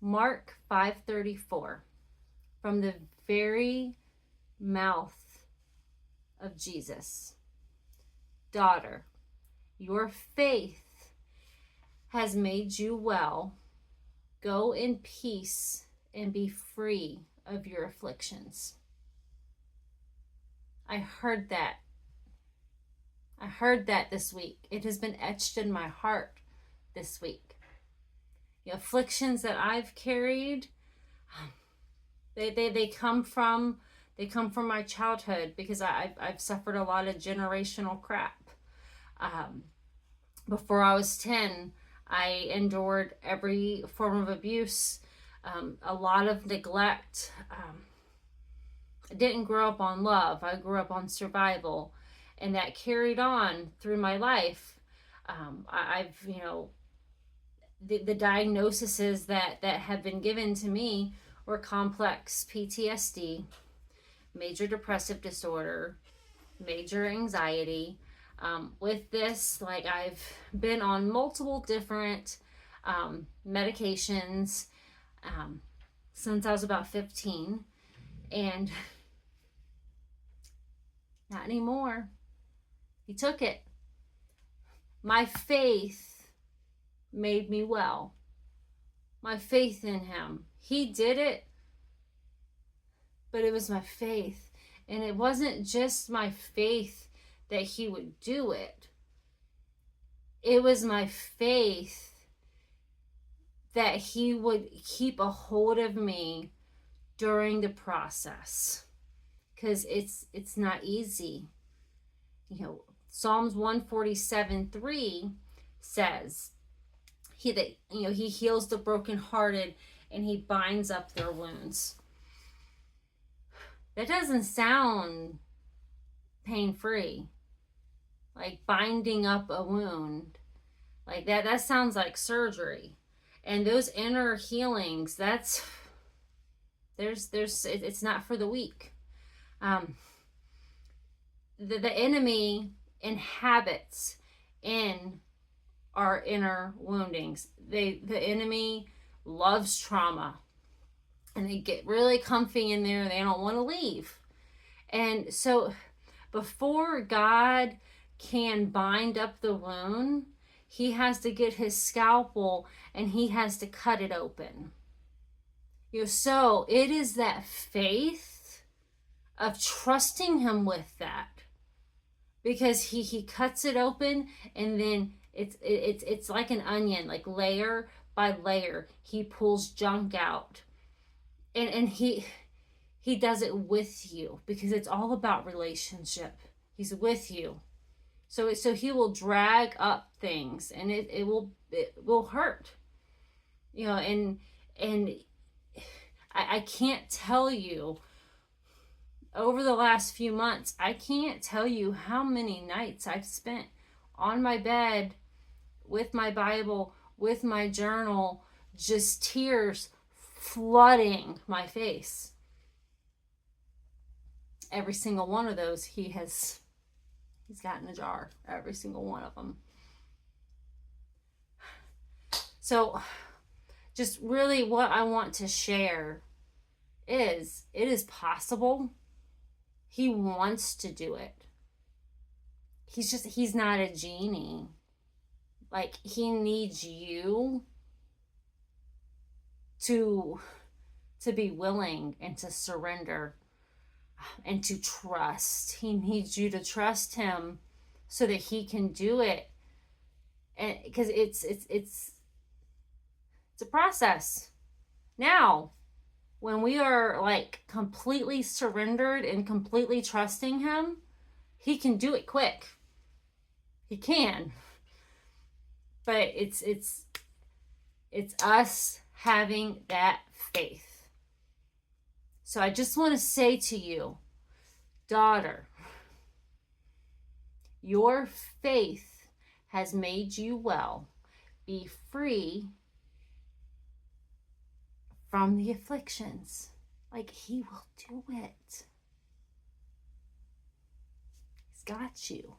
Mark 5:34, from the very mouth of Jesus. Daughter, your faith has made you well. Go in peace and be free of your afflictions. I heard that. I heard that this week. It has been etched in my heart this week. The afflictions that I've carried, they come from my childhood, because I've suffered a lot of generational crap. Before I was 10, I endured every form of abuse, a lot of neglect. I didn't grow up on love. I grew up on survival, and that carried on through my life. I've, the diagnoses that have been given to me were complex PTSD, major depressive disorder, major anxiety. With this, like, I've been on multiple different medications since I was about 15, and not anymore. He took it. My faith made me well. My faith in him. He did it, but it was my faith. And it wasn't just my faith that he would do it. It was my faith that he would keep a hold of me during the process, because it's not easy. Psalms 147:3 says he heals the brokenhearted and he binds up their wounds. That doesn't sound pain-free. Like binding up a wound, like that sounds like surgery. And those inner healings, it's not for the weak. The enemy inhabits in our inner woundings. The enemy loves trauma, and they get really comfy in there. They don't want to leave. And so before God can bind up the wound, he has to get his scalpel and he has to cut it open. So it is that faith of trusting him with that, because he cuts it open, and then it's like an onion, like layer by layer. He pulls junk out, and he does it with you, because it's all about relationship. He's with you. So he will drag up things, and it will hurt. And I can't tell you, over the last few months, I can't tell you how many nights I've spent on my bed with my Bible, with my journal, just tears flooding my face. Every single one of those, he's got in a jar, every single one of them. So just really what I want to share is, it is possible. He wants to do it. He's not a genie. Like, he needs you to be willing and to surrender and to trust. He needs you to trust him so that he can do it. And because it's a process. Now, when we are like completely surrendered and completely trusting him, he can do it quick. He can. But it's us having that faith. So I just want to say to you, daughter, your faith has made you well. Be free from the afflictions. Like, he will do it. He's got you.